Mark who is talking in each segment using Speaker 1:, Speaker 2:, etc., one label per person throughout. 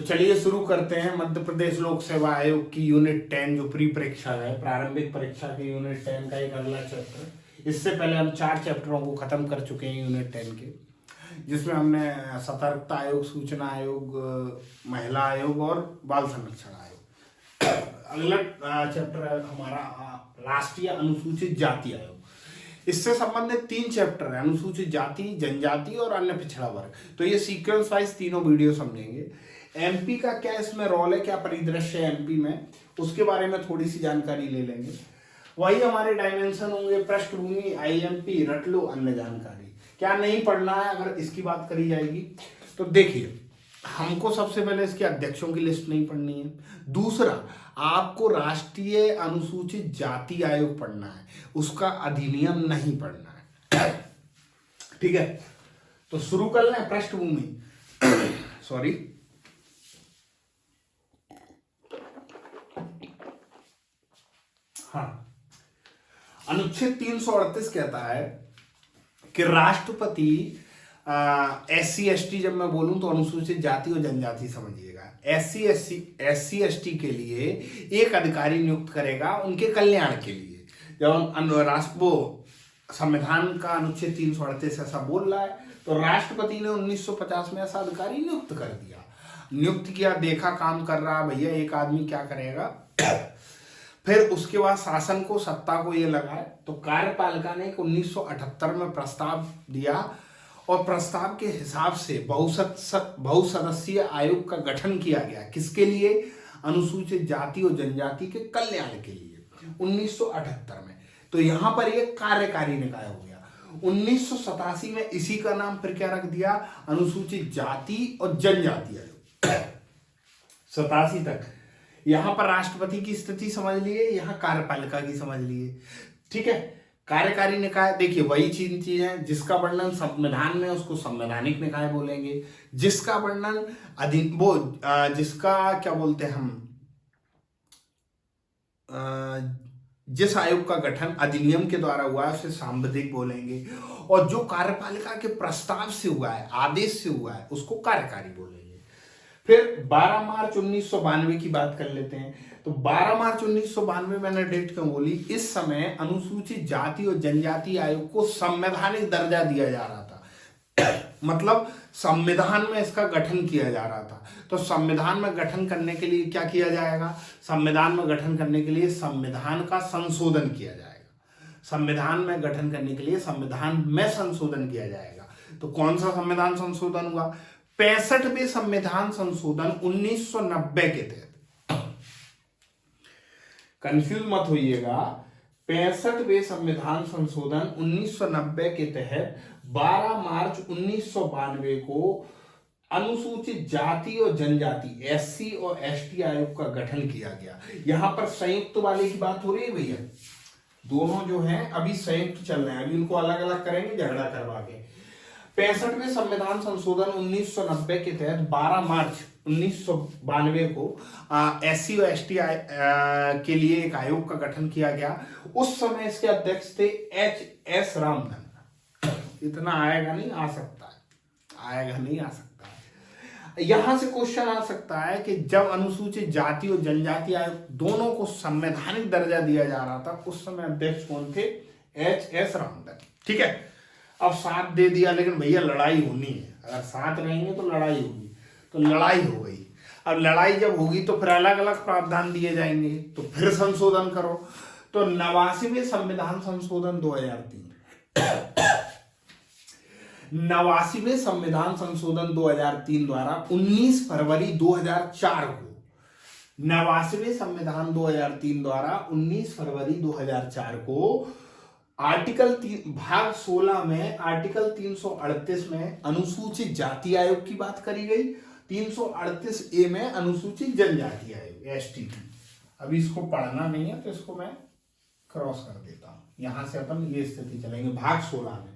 Speaker 1: चलिए शुरू करते हैं। मध्य प्रदेश लोक सेवा आयोग की यूनिट 10 जो प्री परीक्षा है, प्रारंभिक परीक्षा की यूनिट 10 का एक अगला चैप्टर। इससे पहले हम 4 चैप्टरों को खत्म कर चुके हैं यूनिट 10 के, जिसमें हमने सतर्कता आयोग, सूचना आयोग, महिला आयोग और बाल संरक्षण आयोग। अगला चैप्टर है हमारा राष्ट्रीय अनुसूचित जाति आयोग। इससे संबंधित 3 चैप्टर है, अनुसूचित जाति, जनजाति और अन्य पिछड़ा वर्ग। तो ये सीक्वेंस वाइज तीनों वीडियो समझेंगे। एमपी का क्या इसमें रोल है, क्या परिदृश्य है एमपी में, उसके बारे में थोड़ी सी जानकारी ले लेंगे। वही हमारे डायमेंशन होंगे, पृष्ठभूमि, आईएमपी, रट लो, अन्य जानकारी। क्या नहीं पढ़ना है अगर इसकी बात करी जाएगी तो देखिए, हमको सबसे पहले इसके अध्यक्षों की लिस्ट नहीं पढ़नी है। दूसरा, आपको राष्ट्रीय अनुसूचित जाति आयोग पढ़ना है, उसका अधिनियम नहीं पढ़ना है। ठीक है, तो शुरू कर लें। पृष्ठभूमि सॉरी, हाँ, अनुच्छेद 338 कहता है कि राष्ट्रपति SC ST, जब मैं बोलूं तो अनुसूचित जाति और जनजाति समझिएगा, SC ST के लिए एक अधिकारी नियुक्त करेगा उनके कल्याण के लिए। जब राष्ट्र संविधान का अनुच्छेद 338 ऐसा बोल रहा है, तो राष्ट्रपति ने 1950 में ऐसा अधिकारी नियुक्त कर दिया, नियुक्त किया, देखा काम कर रहा, भैया एक आदमी क्या करेगा। फिर उसके बाद शासन को, सत्ता को ये लगा है, तो कार्यपालिका ने 1978 में प्रस्ताव दिया और प्रस्ताव के हिसाब से बहुसदस्यीय आयोग का गठन किया गया। किसके लिए? अनुसूचित जाति और जनजाति के कल्याण के लिए, 1978 में। तो यहां पर ये कार्यकारी निकाय हो गया। 1987 में इसी का नाम फिर क्या रख दिया? अनुसूचित जाति और जनजाति आयोग। 87 तक यहां पर राष्ट्रपति की स्थिति समझ लिए, यहां कार्यपालिका की समझ लिए। ठीक है, कार्यकारी निकाय देखिए वही चीज है, जिसका वर्णन संविधान में उसको संवैधानिक निकाय बोलेंगे, जिसका वर्णन जिसका क्या बोलते हैं हम, जिस आयोग का गठन अधिनियम के द्वारा हुआ है उसे सांविधिक बोलेंगे, और जो कार्यपालिका के प्रस्ताव से हुआ है, आदेश से हुआ है, उसको कार्यकारी बोलेंगे। फिर 12 मार्च 1992 की बात कर लेते हैं। तो 12 मार्च 1992 मैंने डेट क्यों बोली? इस समय अनुसूचित जाति और जनजाति आयोग को संवैधानिक दर्जा दिया जा रहा था। मतलब संविधान में इसका गठन किया जा रहा था। तो संविधान में गठन करने के लिए क्या किया जाएगा? संविधान में गठन करने के लिए संविधान का संशोधन किया जाएगा। संविधान में गठन करने के लिए संविधान में संशोधन किया जाएगा। तो कौन सा संविधान संशोधन हुआ? 65वें संविधान संशोधन 1990 के तहत। कंफ्यूज मत होइएगा, 65वें संविधान संशोधन 1990 के तहत 12 मार्च 1992 को अनुसूचित जाति और जनजाति SC और ST आयोग का गठन किया गया। यहां पर संयुक्त वाले की बात हो रही है भैया, दोनों जो हैं अभी संयुक्त चल रहे हैं, अभी उनको अलग अलग करेंगे झगड़ा करवा के। 65वें संविधान संशोधन 1990 के तहत 12 मार्च 1992 को SC और ST के लिए एक आयोग का गठन किया गया। उस समय इसके अध्यक्ष थे HS रामधन। इतना आएगा नहीं, आ सकता है, आएगा नहीं, आ सकता है। यहां से क्वेश्चन आ सकता है कि जब अनुसूचित जाति और जनजाति आयोग दोनों को संवैधानिक दर्जा दिया जा रहा था, उस समय अध्यक्ष कौन थे? HS रामधन। ठीक है, अब साथ दे दिया, लेकिन भैया लड़ाई होनी है, अगर साथ रहेंगे तो लड़ाई होगी, तो लड़ाई हो गई। अब लड़ाई जब होगी तो फिर अलग अलग प्रावधान दिए जाएंगे, तो फिर संशोधन करो। तो 89वें संविधान संशोधन 2003 89वें संविधान संशोधन 2003 द्वारा 19 फरवरी 2004 को, 89वें संविधान 2003 द्वारा 19 फरवरी 2004 को आर्टिकल भाग 16 में आर्टिकल 338 में अनुसूचित जाति आयोग की बात करी गई, 338A में अनुसूचित जनजाति आयोग ST की। अभी इसको पढ़ना नहीं है तो इसको मैं क्रॉस कर देता हूं, यहां से अपन ये स्थिति चलेंगे। भाग 16 में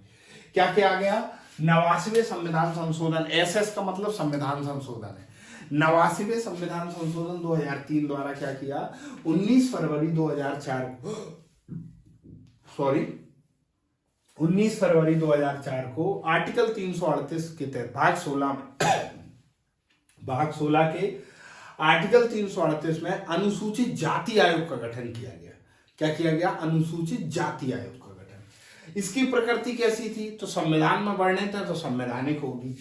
Speaker 1: क्या किया गया? 89वें संविधान संशोधन, SS का मतलब संविधान संशोधन है। 89वें संविधान संशोधन 2003 द्वारा क्या किया? 19 फरवरी 2004 को आर्टिकल 338 के तहत भाग 16 में भाग 16 के आर्टिकल 338 में अनुसूचित जाति आयोग का गठन किया गया। क्या किया गया? अनुसूचित जाति आयोग का गठन। इसकी प्रकृति कैसी थी? तो संविधान में वर्णित है तो संवैधानिक होगी।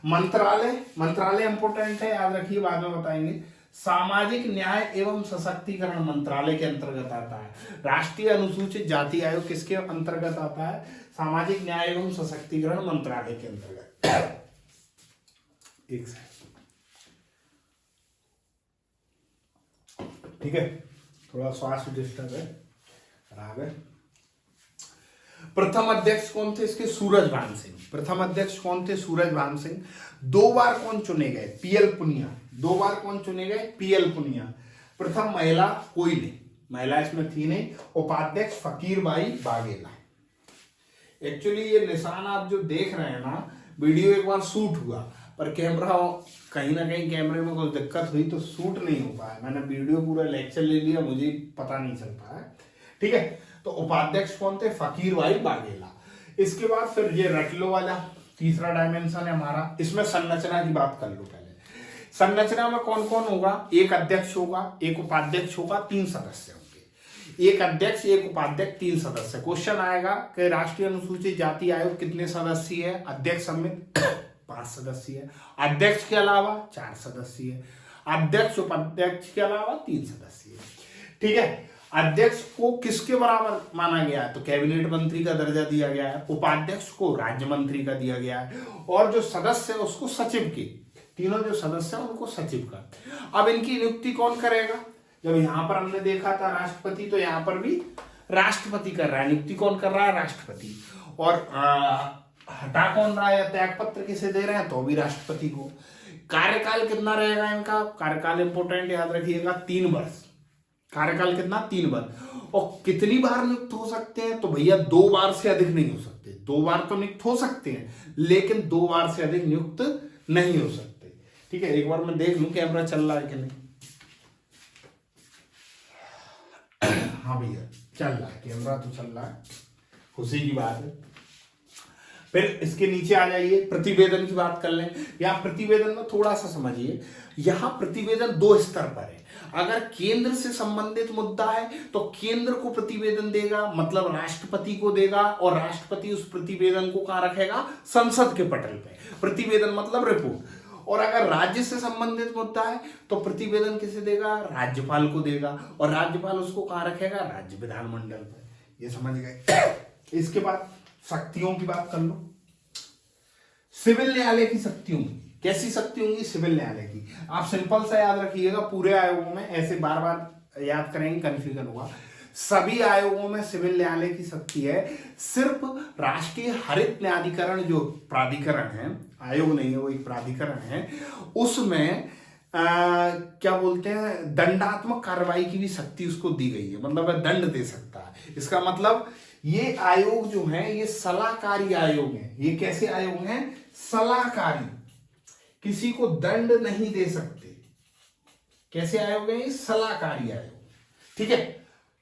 Speaker 1: मंत्रालय इंपोर्टेंट है, याद रखिए, बाद में बताएंगे। सामाजिक न्याय एवं सशक्तिकरण मंत्रालय के अंतर्गत आता है। राष्ट्रीय अनुसूचित जाति आयोग किसके अंतर्गत आता है? सामाजिक न्याय एवं सशक्तिकरण मंत्रालय के अंतर्गत। एक सेकंड, ठीक है, थोड़ा स्वास्थ्य डिस्टर्ब है, खराब है। प्रथम अध्यक्ष कौन थे इसके? सूरजभान सिंह। प्रथम अध्यक्ष कौन थे? सूरजभान सिंह। 2 बार कौन चुने गए? पीएल पुनिया। 2 बार कौन चुने गए? पीएल पुनिया। प्रथम महिला कोई नहीं, महिला इसमें थी नहीं। उपाध्यक्ष फकीरबाई बाघेला। एक्चुअली ये निशान आप जो देख रहे हैं ना, वीडियो एक बार शूट हुआ पर कैमरा कहीं ना कहीं कैमरे में कुछ दिक्कत हुई तो शूट नहीं हो पाया। मैंने वीडियो पूरा लेक्चर ले लिया, मुझे पता नहीं चल पाया, ठीक है। तो उपाध्यक्ष कौन थे? फकीरबाई बाघेला। इसके बाद फिर ये रट लो वाला तीसरा डायमेंशन है हमारा। इसमें संरचना की बात कर लो पहले। संरचना में कौन कौन होगा? एक अध्यक्ष होगा, एक उपाध्यक्ष होगा, 3 सदस्य होंगे। एक अध्यक्ष, एक उपाध्यक्ष, 3 सदस्य। क्वेश्चन आएगा कि राष्ट्रीय अनुसूचित जाति आयोग कितने सदस्य है? अध्यक्ष समेत 5 सदस्य है। अध्यक्ष के अलावा 4 सदस्य है। अध्यक्ष उपाध्यक्ष के अलावा 3 सदस्य है, ठीक है। अध्यक्ष को किसके बराबर माना गया है? तो कैबिनेट मंत्री का दर्जा दिया गया है। उपाध्यक्ष को राज्य मंत्री का दिया गया है और जो सदस्य है उसको सचिव के, तीनों जो सदस्य हैं उनको सचिव का। अब इनकी नियुक्ति कौन करेगा? जब यहां पर हमने देखा था राष्ट्रपति, तो यहां पर भी राष्ट्रपति कर रहा है। नियुक्ति कौन कर रहा है? राष्ट्रपति। और हटा कौन रहा है? त्याग पत्र किसे दे रहे हैं? तो भी राष्ट्रपति को। कार्यकाल कितना रहेगा इनका? कार्यकाल इंपोर्टेंट, याद रखिएगा, 3 वर्ष। कार्यकाल कितना? 3 वर्ष। और कितनी बार नियुक्त हो सकते हैं? तो भैया 2 बार से अधिक नहीं हो सकते। 2 बार तो नियुक्त हो सकते हैं लेकिन 2 बार से अधिक नियुक्त नहीं हो सकते, ठीक है। एक बार मैं देख लूं कैमरा चल रहा है कि नहीं। हाँ भैया चल रहा है, कैमरा तो चल रहा है, खुशी की बात है। फिर इसके नीचे आ जाइए, प्रतिवेदन की बात कर लें। या प्रतिवेदन में थोड़ा सा समझिए, यहां प्रतिवेदन 2 स्तर पर है। अगर केंद्र से संबंधित मुद्दा है तो केंद्र को प्रतिवेदन देगा, मतलब राष्ट्रपति को देगा, और राष्ट्रपति उस प्रतिवेदन को कहां रखेगा? संसद के पटल पे। प्रतिवेदन मतलब रिपोर्ट। और अगर राज्य से संबंधित मुद्दा है तो प्रतिवेदन किसे देगा? राज्यपाल को देगा, और राज्यपाल उसको कहां रखेगा? राज्य विधानमंडल पे। ये समझ गए। इसके बाद शक्तियों की बात कर लो। सिविल न्यायालय की शक्ति होंगी। कैसी शक्ति होंगी? सिविल न्यायालय की। आप सिंपल सा याद रखिएगा, पूरे आयोगों में ऐसे बार बार याद करेंगे कंफ्यूजन होगा। सभी आयोगों में सिविल न्यायालय की शक्ति है। सिर्फ राष्ट्रीय हरित न्यायाधिकरण जो प्राधिकरण है, आयोग नहीं है वो एक प्राधिकरण है, उसमें क्या बोलते हैं, दंडात्मक कार्रवाई की भी शक्ति उसको दी गई है, मतलब वह दंड दे सकता है। इसका मतलब ये आयोग जो है ये सलाहकारी आयोग है। ये कैसे आयोग हैं? सलाहकारी, किसी को दंड नहीं दे सकते। कैसे आयोग है? सलाहकारी आयोग, ठीक है।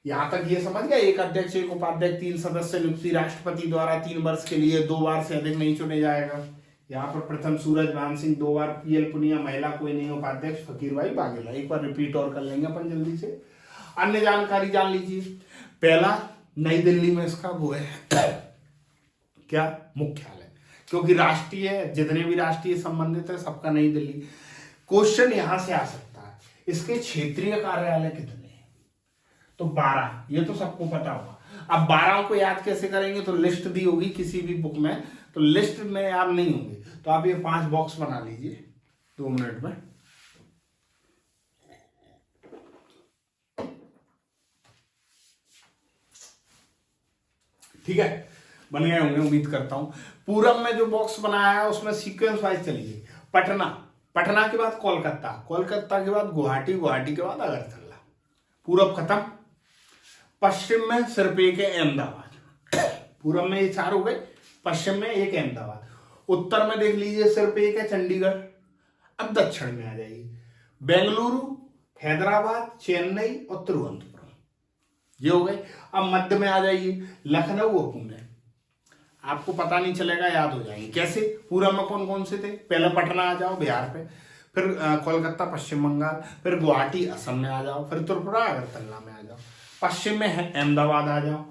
Speaker 1: यहां तक ये समझ गया। एक अध्यक्ष, एक उपाध्यक्ष, 3 सदस्य नियुक्ति राष्ट्रपति द्वारा 3 वर्ष के लिए, 2 बार से अधिक नहीं चुने जाएगा। यहाँ पर प्रथम सूरजभान सिंह, 2 बार पीएल पुनिया, महिला कोई नहीं, उपाध्यक्ष फकीरबाई बाघेला। एक बार रिपीट और कर लेंगे अपन जल्दी से। अन्य जानकारी जान लीजिए। पहला, नई दिल्ली में इसका वो है क्या? मुख्यालय, क्योंकि राष्ट्रीय, जितने भी राष्ट्रीय संबंधित है सबका नई दिल्ली। क्वेश्चन यहां से आ सकता है, इसके क्षेत्रीय कार्यालय कितने हैं? तो 12, ये तो सबको पता होगा। अब 12 को याद कैसे करेंगे? तो लिस्ट दी होगी किसी भी बुक में, तो लिस्ट में याद नहीं होंगे, तो आप ये 5 बॉक्स बना लीजिए 2 मिनट में। ठीक है, बन गए होंगे उम्मीद करता हूं। पूरब में जो बॉक्स बनाया है उसमें सीक्वेंस वाइज चलिए। पटना, पटना के बाद कोलकाता, कोलकाता के बाद गुवाहाटी, गुवाहाटी के बाद अगरतला। पूरब खत्म। पश्चिम में सिर्फ एक है अहमदाबाद। पूरब में ये 4 हो गए, पश्चिम में एक अहमदाबाद। उत्तर में देख लीजिए सिर्फ एक है चंडीगढ़। अब दक्षिण में आ जाइए, बेंगलुरु, हैदराबाद, चेन्नई और तिरुवनंतपुरम, ये हो गए। अब मध्य में आ जाइए, लखनऊ और पुणे। आपको पता नहीं चलेगा, याद हो जाएंगे। कैसे? पूरब में कौन कौन से थे? पहले पटना आ जाओ बिहार पे, फिर कोलकाता पश्चिम बंगाल, फिर गुवाहाटी असम में आ जाओ, फिर त्रिपुरा अगरतला में आ जाओ, पश्चिम में है अहमदाबाद आ जाओ,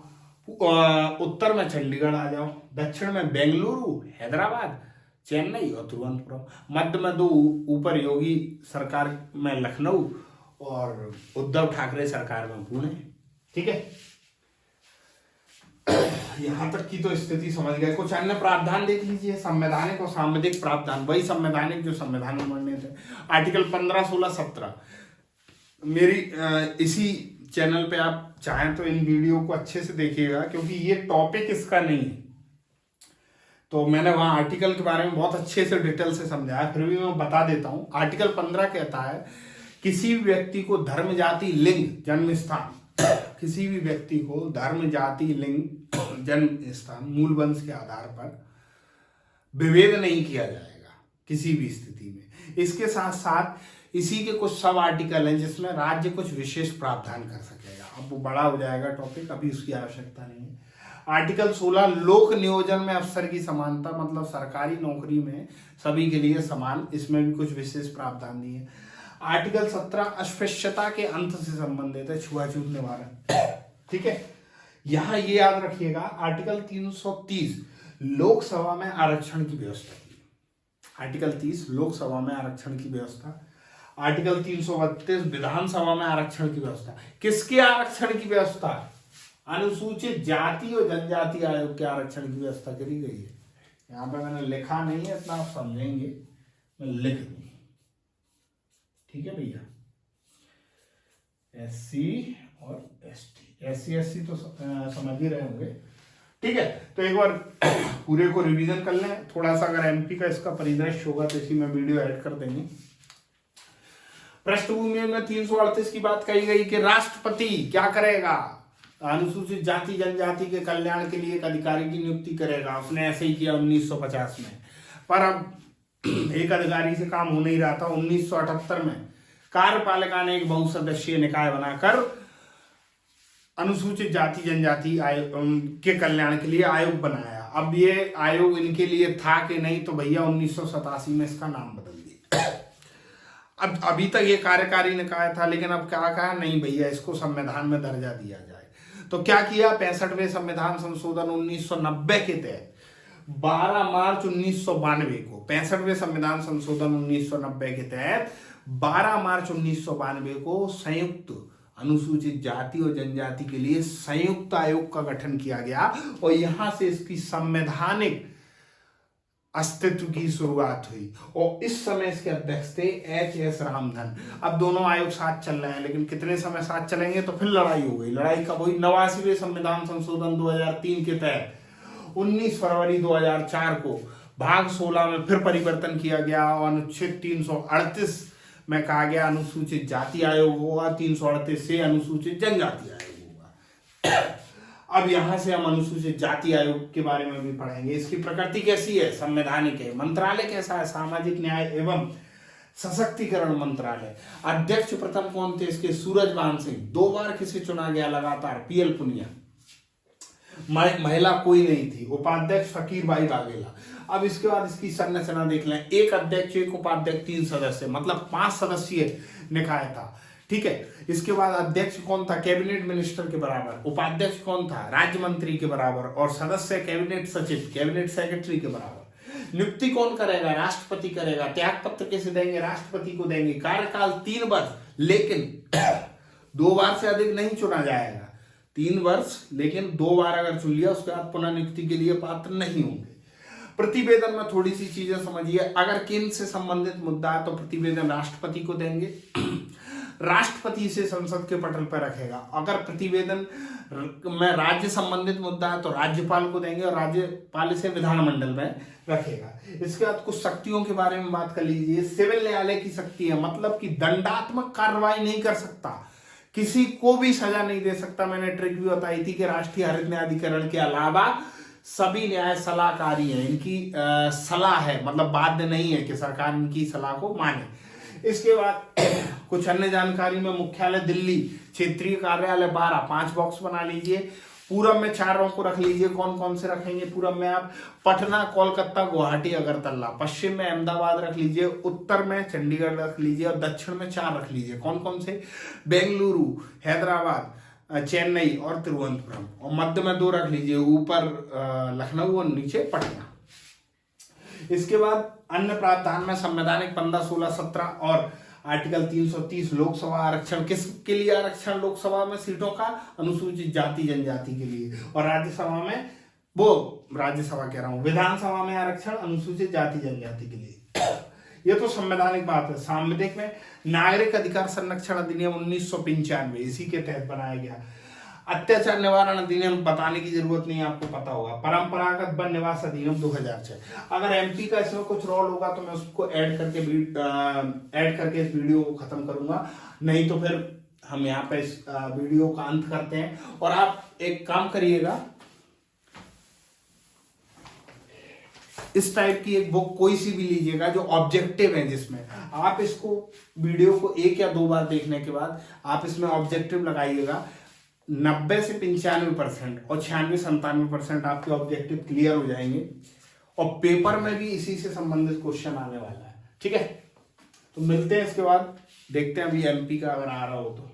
Speaker 1: उत्तर में चंडीगढ़ आ जाओ, दक्षिण में बेंगलुरु, हैदराबाद, चेन्नई और तिरुवनंतपुरम, मध्य में दो ऊपर योगी सरकार में लखनऊ और उद्धव ठाकरे सरकार में पुणे। ठीक है, यहां तक की तो स्थिति समझ गए। कुछ अन्य प्रावधान देख लीजिए, संवैधानिक और सांविधिक प्रावधान, वही संवैधानिक जो संविधान में वर्णित थे, आर्टिकल 15, 16, 17। मेरी इसी चैनल पे आप चाहें तो इन वीडियो को अच्छे से देखिएगा, क्योंकि ये टॉपिक इसका नहीं है, तो मैंने वहां आर्टिकल के बारे में बहुत अच्छे से डिटेल से समझाया, फिर भी मैं बता देता हूं। आर्टिकल 15 कहता है किसी भी व्यक्ति को धर्म, जाति, लिंग, जन्म स्थान, किसी भी व्यक्ति को धर्म, जाति, लिंग, जन्म स्थान, मूल वंश के आधार पर विभेद नहीं किया जाएगा किसी भी स्थिति में। इसके साथ साथ इसी के कुछ सब आर्टिकल हैं जिसमें राज्य कुछ विशेष प्रावधान कर सकेगा। अब वो बड़ा हो जाएगा टॉपिक, अभी उसकी आवश्यकता नहीं है। आर्टिकल 16 लोक नियोजन में अफसर की समानता, मतलब सरकारी नौकरी में सभी के लिए समान, इसमें भी कुछ विशेष प्रावधान दिए। आर्टिकल 17 अस्पृश्यता के अंत से संबंधित है, छुआछूत निवारण। ठीक है, यहां ये याद रखिएगा, आर्टिकल 330 लोकसभा में आरक्षण की व्यवस्था की, आर्टिकल 30 लोकसभा में आरक्षण की व्यवस्था, आर्टिकल 332 विधानसभा में आरक्षण की व्यवस्था। किसके आरक्षण की व्यवस्था? अनुसूचित जाति और जनजाति आयोग के आरक्षण की व्यवस्था करी गई है। यहां पे मैंने लिखा नहीं है, इतना आप समझेंगे, मैं लिख दूं। ठीक है भैया, SC और ST, SC SC तो समझ ही रहे होंगे। ठीक है, तो एक बार पूरे को रिवीजन कर लें थोड़ा सा। अगर MP का इसका परिदृश्य होगा तो इसी में वीडियो ऐड कर देंगे। पृष्ठभूमि में 338 की बात कही गई कि राष्ट्रपति क्या करेगा? अनुसूचित जाति जनजाति के कल्याण के लिए एक अधिकारी की नियुक्ति करेगा। उसने ऐसे ही किया 1950 में, पर अब एक अधिकारी से काम हो नहीं रहा था। 1978 में कार्यपालिका ने एक बहुसदस्यीय निकाय बनाकर अनुसूचित जाति जनजाति के कल्याण के लिए आयोग बनाया। अब ये आयोग इनके लिए था कि नहीं, तो भैया 1987 में इसका नाम बदल दिया। अब अभी तक ये कार्यकारी निकाय था, लेकिन अब क्या कहा, नहीं भैया इसको संविधान में दर्जा दिया जाए। तो क्या किया, 65वें संविधान संशोधन 1990 के तहत 12 मार्च 1992 को, 65वें संविधान संशोधन 1990 के तहत 12 मार्च 1992 को संयुक्त अनुसूचित जाति और जनजाति के लिए संयुक्त आयोग का गठन किया गया और यहां से इसकी संवैधानिक अस्तित्व की शुरुआत हुई। और इस समय इसके अध्यक्ष थे HS रामधन। अब दोनों आयोग साथ चल रहे हैं, लेकिन कितने समय साथ चलेंगे तो फिर लड़ाई हो गई। लड़ाई कब हुई? 89वें संविधान संशोधन 2003 के तहत 19 फरवरी 2004 को भाग 16 में फिर परिवर्तन किया गया और अनुच्छेद 338 में कहा गया अनुसूचित जाति आयोग होगा, 338 से अनुसूचित जनजाति आयोग होगा। अब यहां से हम अनुसूचित जाति आयोग के बारे में भी पढ़ेंगे। इसकी प्रकृति कैसी है? संवैधानिक है। मंत्रालय कैसा है? सामाजिक न्याय एवं सशक्तिकरण मंत्रालय। अध्यक्ष प्रथम कौन थे इसके? सूरजभान सिंह। 2 बार किसे चुना गया लगातार? PL पुनिया। महिला कोई नहीं थी। उपाध्यक्ष फकीर भाई वाघेला। अब इसके बाद इसकी संरचना देख लें। एक अध्यक्ष, एक उपाध्यक्ष, 3 सदस्य, मतलब 5 सदस्यीय निकाय था। ठीक है, इसके बाद अध्यक्ष कौन था? कैबिनेट मिनिस्टर के बराबर। उपाध्यक्ष कौन था? राज्य मंत्री के बराबर। और सदस्य कैबिनेट सचिव, कैबिनेट सेक्रेटरी के बराबर। नियुक्ति कौन करेगा? राष्ट्रपति करेगा। त्याग पत्र कैसे देंगे? राष्ट्रपति को देंगे। कार्यकाल 3 वर्ष, लेकिन 2 बार से अधिक नहीं चुना जाएगा। 3 वर्ष, लेकिन 2 बार अगर चुन लिया उसके बाद पुनः नियुक्ति के लिए पात्र नहीं होंगे। प्रतिवेदन में थोड़ी सी चीजें समझिए। अगर केंद्र से संबंधित मुद्दा है तो प्रतिवेदन राष्ट्रपति को देंगे, राष्ट्रपति इसे संसद के पटल पर रखेगा। अगर प्रतिवेदन में राज्य संबंधित मुद्दा है तो राज्यपाल को देंगे और राज्यपाल इसे विधानमंडल में रखेगा। इसके बाद कुछ शक्तियों के बारे में बात कर लीजिए। सिविल न्यायालय की शक्ति है, मतलब कि दंडात्मक कार्रवाई नहीं कर सकता, किसी को भी सजा नहीं दे सकता। मैंने ट्रिक भी बताई थी कि राष्ट्रीय हरित न्यायाधिकरण के अलावा सभी न्याय सलाहकारी हैं, इनकी सलाह है, मतलब बाध्य नहीं है कि सरकार इनकी सलाह को माने। इसके बाद कुछ अन्य जानकारी में मुख्यालय दिल्ली, क्षेत्रीय कार्यालय 12, 5 बॉक्स बना लीजिए। पूरब में 4 रॉ को रख लीजिए, कौन कौन से रखेंगे पूरब में आप, पटना, कोलकाता, गुवाहाटी, अगरतला। पश्चिम में अहमदाबाद रख लीजिए, उत्तर में चंडीगढ़ रख लीजिए, और दक्षिण में 4 रख लीजिए, कौन कौन से, बेंगलुरु, हैदराबाद, चेन्नई और तिरुवनंतपुरम। और मध्य में 2 रख लीजिए, ऊपर लखनऊ और नीचे पटना। इसके बाद अन्य प्रावधान में संवैधानिक 15, 16, 17 और आर्टिकल 330 लोकसभा आरक्षण। किसके लिए आरक्षण लोकसभा में सीटों का, अनुसूचित जाति जनजाति के लिए। और राज्यसभा में राज्यसभा कह रहा हूं, विधानसभा में आरक्षण अनुसूचित जाति जनजाति के लिए। ये तो संवैधानिक बात है। सांविधिक में नागरिक अधिकार संरक्षण अधिनियम 1995 इसी के तहत बनाया गया। अत्याचार निवारण अधिनियम बताने की जरूरत नहीं, आपको पता होगा। परंपरागत वन निवास अधिनियम 2006। अगर एमपी का इसमें कुछ रोल होगा तो मैं उसको ऐड करके इस वीडियो को खत्म करूंगा, नहीं तो फिर हम यहाँ पे इस वीडियो का अंत करते हैं। और आप एक काम करिएगा, इस टाइप की एक बुक कोई सी भी लीजिएगा जो ऑब्जेक्टिव है, जिसमें आप इसको वीडियो को 1 या 2 बार देखने के बाद आप इसमें ऑब्जेक्टिव लगाइएगा। 90 से 95% और 96-97% आपके ऑब्जेक्टिव क्लियर हो जाएंगे, और पेपर में भी इसी से संबंधित क्वेश्चन आने वाला है। ठीक है, तो मिलते हैं इसके बाद, देखते हैं अभी एमपी का अगर आ रहा हो तो।